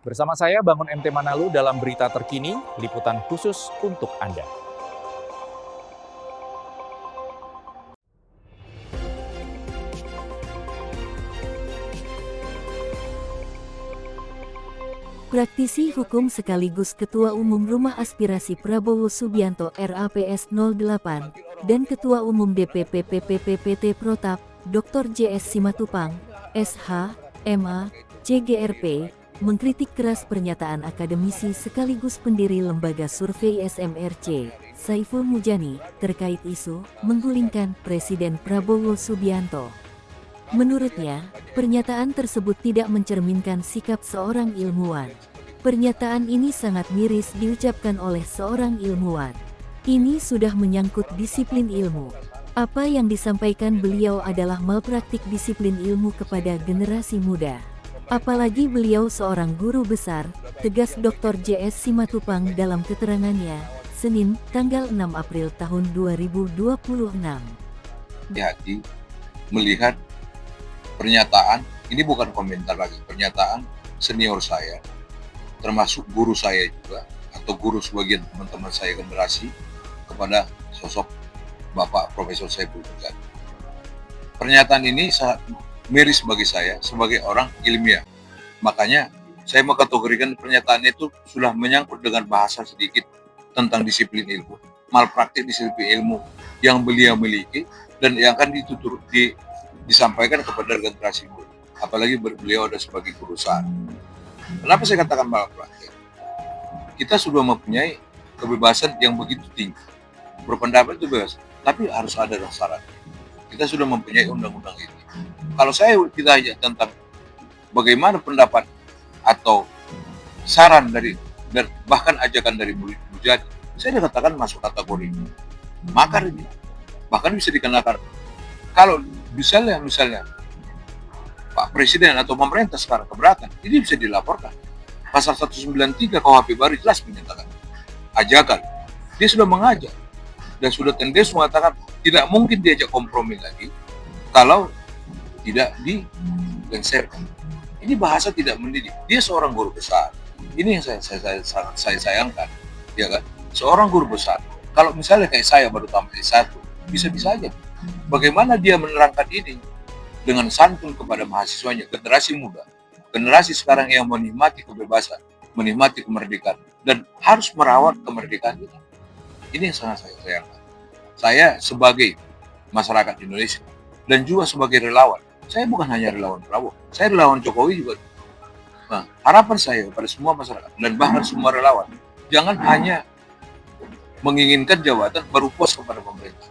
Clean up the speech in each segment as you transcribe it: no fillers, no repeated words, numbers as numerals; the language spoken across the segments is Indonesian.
Bersama saya Bangun MT Manado dalam berita terkini, liputan khusus untuk Anda. Praktisi hukum sekaligus Ketua Umum Rumah Aspirasi Prabowo Subianto RAPS 08 dan Ketua Umum DPP PPPPT Protap, Dr. JS Simatupang, SH, MA, CGRP, mengkritik keras pernyataan akademisi sekaligus pendiri lembaga survei SMRC, Saiful Mujani, terkait isu menggulingkan Presiden Prabowo Subianto. Menurutnya, pernyataan tersebut tidak mencerminkan sikap seorang ilmuwan. Pernyataan ini sangat miris diucapkan oleh seorang ilmuwan. Ini sudah menyangkut disiplin ilmu. Apa yang disampaikan beliau adalah malpraktik disiplin ilmu kepada generasi muda. Apalagi beliau seorang guru besar, tegas Dr. JS Simatupang dalam keterangannya, Senin, tanggal 6 April tahun 2026. Hati melihat pernyataan, ini bukan komentar lagi, pernyataan senior saya, termasuk guru saya juga, atau guru sebagian teman-teman saya generasi, kepada sosok Bapak Profesor Saiful Mujani. Pernyataan ini sangat miris bagi saya sebagai orang ilmiah. Makanya saya mengkategorikan pernyataan itu sudah menyangkut dengan bahasa sedikit tentang disiplin ilmu, malpraktik disiplin ilmu yang beliau miliki dan yang akan disampaikan kepada generasi muda. Apalagi beliau ada sebagai guru besar. Kenapa saya katakan malpraktik? Kita sudah mempunyai kebebasan yang begitu tinggi. Berpendapat itu bebas, tapi harus ada syaratnya. Kita sudah mempunyai undang-undang ini. Kalau saya ditanya tentang bagaimana pendapat atau saran dari dan bahkan ajakan dari Mujani, saya dikatakan masuk kategori makar ini. Bahkan bisa dikenakan kalau misalnya Pak Presiden atau pemerintah sekarang keberatan, ini bisa dilaporkan. Pasal 193 KUHP baru jelas menyatakan ajakan. Dia sudah mengajak dan sudah tendensi mengatakan tidak mungkin diajak kompromi lagi kalau tidak dilengsarkan. Ini bahasa tidak mendidik. Dia seorang guru besar. Ini yang saya sayangkan, ya kan? Seorang guru besar. Kalau misalnya kayak saya baru tamat S1, bisa-bisa aja. Bagaimana dia menerangkan ini dengan santun kepada mahasiswanya, generasi muda, generasi sekarang yang menikmati kebebasan, menikmati kemerdekaan, dan harus merawat kemerdekaan kita. Ini yang sangat saya sayangkan. Saya sebagai masyarakat Indonesia dan juga sebagai relawan, saya bukan hanya relawan Prabowo, saya relawan Jokowi juga. Nah, harapan saya pada semua masyarakat dan bahkan semua relawan, jangan hanya menginginkan jabatan baru puas kepada pemerintah.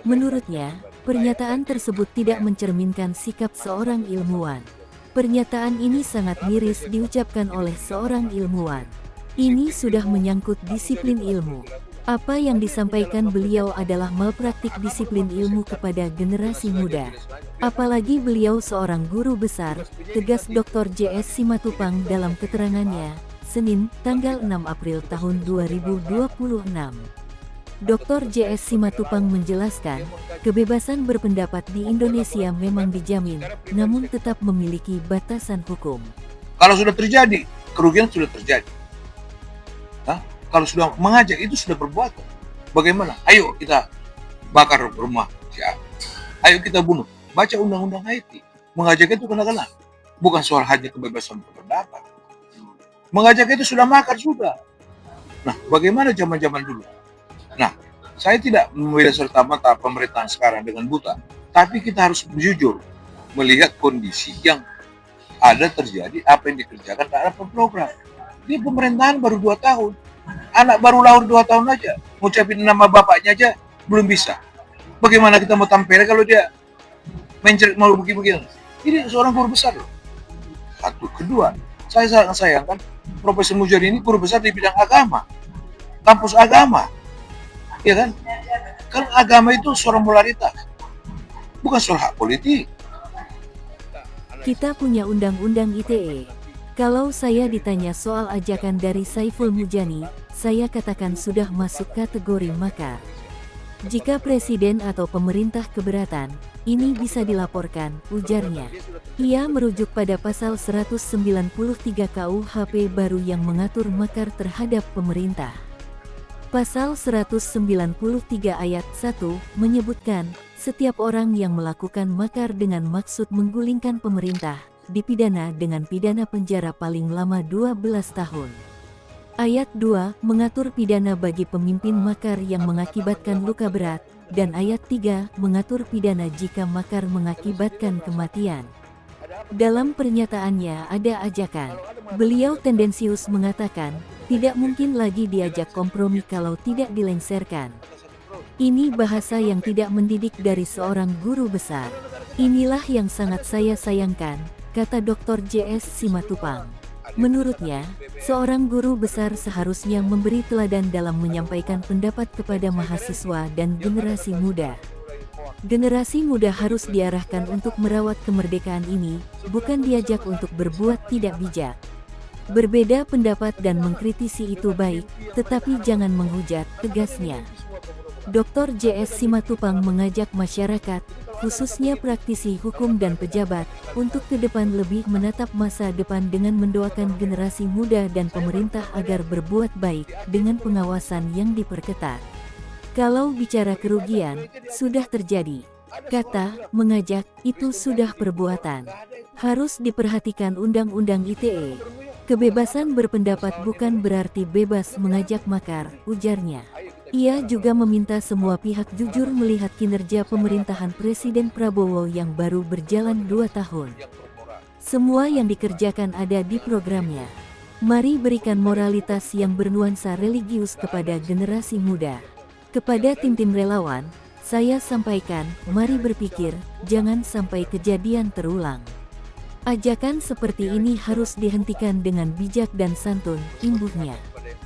Menurutnya, pernyataan tersebut tidak mencerminkan sikap seorang ilmuwan. Pernyataan ini sangat miris diucapkan oleh seorang ilmuwan. Ini sudah menyangkut disiplin ilmu. Apa yang disampaikan beliau adalah malpraktik disiplin ilmu kepada generasi muda. Apalagi beliau seorang guru besar, tegas Dr. JS Simatupang dalam keterangannya, Senin, tanggal 6 April tahun 2026. Dr. JS Simatupang menjelaskan, kebebasan berpendapat di Indonesia memang dijamin, namun tetap memiliki batasan hukum. Kalau sudah terjadi, kerugian sudah terjadi. Kalau sudah mengajak, itu sudah perbuatan. Bagaimana? Ayo kita bakar rumah si A. Ayo kita bunuh. Baca undang-undang IT. Mengajak itu kena-kena. Bukan soal hanya kebebasan berpendapat. Mengajak itu sudah makar, sudah. Nah, bagaimana zaman-zaman dulu? Nah, saya tidak membela serta-merta pemerintahan sekarang dengan buta, tapi kita harus jujur melihat kondisi yang ada terjadi, apa yang dikerjakan terhadap program. Ini pemerintahan baru 2 tahun, anak baru lahir 2 tahun aja, ngucapin nama bapaknya aja belum bisa. Bagaimana kita mau tampil kalau dia mau begini-begini? Ini seorang guru besar loh. Satu, kedua, saya sangat sayangkan Profesor Mujani ini guru besar di bidang agama, kampus agama. Ya kan? Kan agama itu soal moralitas, bukan soal hak politik. Kita punya undang-undang ITE. Kalau saya ditanya soal ajakan dari Saiful Mujani, saya katakan sudah masuk kategori makar. Jika presiden atau pemerintah keberatan, ini bisa dilaporkan, ujarnya. Ia merujuk pada pasal 193 KUHP baru yang mengatur makar terhadap pemerintah. Pasal 193 ayat 1 menyebutkan, setiap orang yang melakukan makar dengan maksud menggulingkan pemerintah, dipidana dengan pidana penjara paling lama 12 tahun. Ayat 2 mengatur pidana bagi pemimpin makar yang mengakibatkan luka berat, dan ayat 3 mengatur pidana jika makar mengakibatkan kematian. Dalam pernyataannya ada ajakan. Beliau tendensius mengatakan, tidak mungkin lagi diajak kompromi kalau tidak dilengsarkan. Ini bahasa yang tidak mendidik dari seorang guru besar. Inilah yang sangat saya sayangkan, kata Dr. JS Simatupang. Menurutnya, seorang guru besar seharusnya memberi teladan dalam menyampaikan pendapat kepada mahasiswa dan generasi muda. Generasi muda harus diarahkan untuk merawat kemerdekaan ini, bukan diajak untuk berbuat tidak bijak. Berbeda pendapat dan mengkritisi itu baik, tetapi jangan menghujat, tegasnya. Dr. JS Simatupang mengajak masyarakat, khususnya praktisi hukum dan pejabat, untuk ke depan lebih menatap masa depan dengan mendoakan generasi muda dan pemerintah agar berbuat baik, dengan pengawasan yang diperketat. Kalau bicara kerugian, sudah terjadi. Kata, mengajak, itu sudah perbuatan. Harus diperhatikan Undang-Undang ITE. Kebebasan berpendapat bukan berarti bebas mengajak makar, ujarnya. Ia juga meminta semua pihak jujur melihat kinerja pemerintahan Presiden Prabowo yang baru berjalan 2 tahun. Semua yang dikerjakan ada di programnya. Mari berikan moralitas yang bernuansa religius kepada generasi muda. Kepada tim-tim relawan, saya sampaikan, mari berpikir, jangan sampai kejadian terulang. Ajakan seperti ini harus dihentikan dengan bijak dan santun, imbuhnya.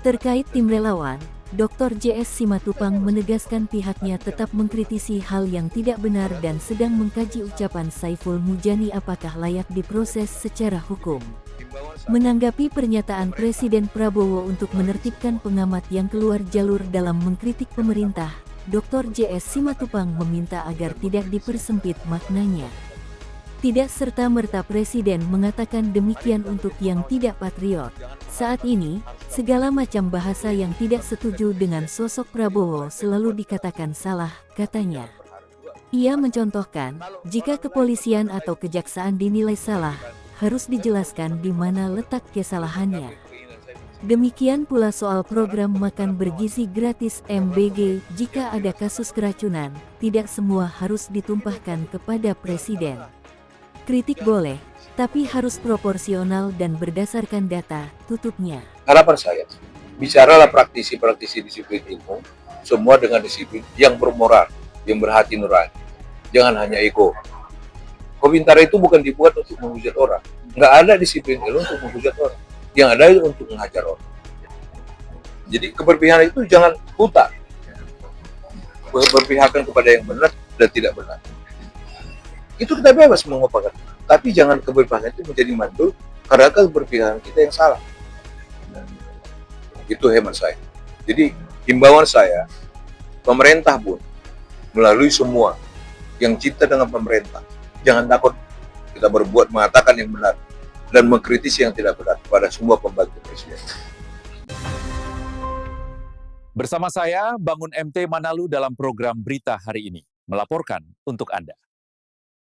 Terkait tim relawan, Dr. JS Simatupang menegaskan pihaknya tetap mengkritisi hal yang tidak benar dan sedang mengkaji ucapan Saiful Mujani apakah layak diproses secara hukum. Menanggapi pernyataan Presiden Prabowo untuk menertibkan pengamat yang keluar jalur dalam mengkritik pemerintah, Dr. JS Simatupang meminta agar tidak dipersempit maknanya. Tidak serta-merta Presiden mengatakan demikian untuk yang tidak patriot. Saat ini, segala macam bahasa yang tidak setuju dengan sosok Prabowo selalu dikatakan salah, katanya. Ia mencontohkan, jika kepolisian atau kejaksaan dinilai salah, harus dijelaskan di mana letak kesalahannya. Demikian pula soal program makan bergizi gratis MBG, jika ada kasus keracunan, tidak semua harus ditumpahkan kepada Presiden. Kritik boleh, tapi harus proporsional dan berdasarkan data, tutupnya. Harapan saya, bicaralah praktisi-praktisi disiplin ilmu, semua dengan disiplin yang bermoral, yang berhati nurani. Jangan hanya ego. Komentar itu bukan dibuat untuk menghujat orang. Nggak ada disiplin ilmu untuk menghujat orang. Yang ada itu untuk menghajar orang. Jadi keberpihakan itu jangan buta. Berpihakan kepada yang benar dan tidak benar. Itu kita bebas mengupakan. Tapi jangan keberpihakan itu menjadi mandul karena keberpihakan kita yang salah. Itu hemat saya. Jadi himbauan saya, pemerintah pun melalui semua yang cinta dengan pemerintah, jangan takut kita berbuat mengatakan yang benar dan mengkritisi yang tidak benar pada semua pembantu presiden. Bersama saya, Bangun MT Manalu dalam program Berita Hari Ini, melaporkan untuk Anda.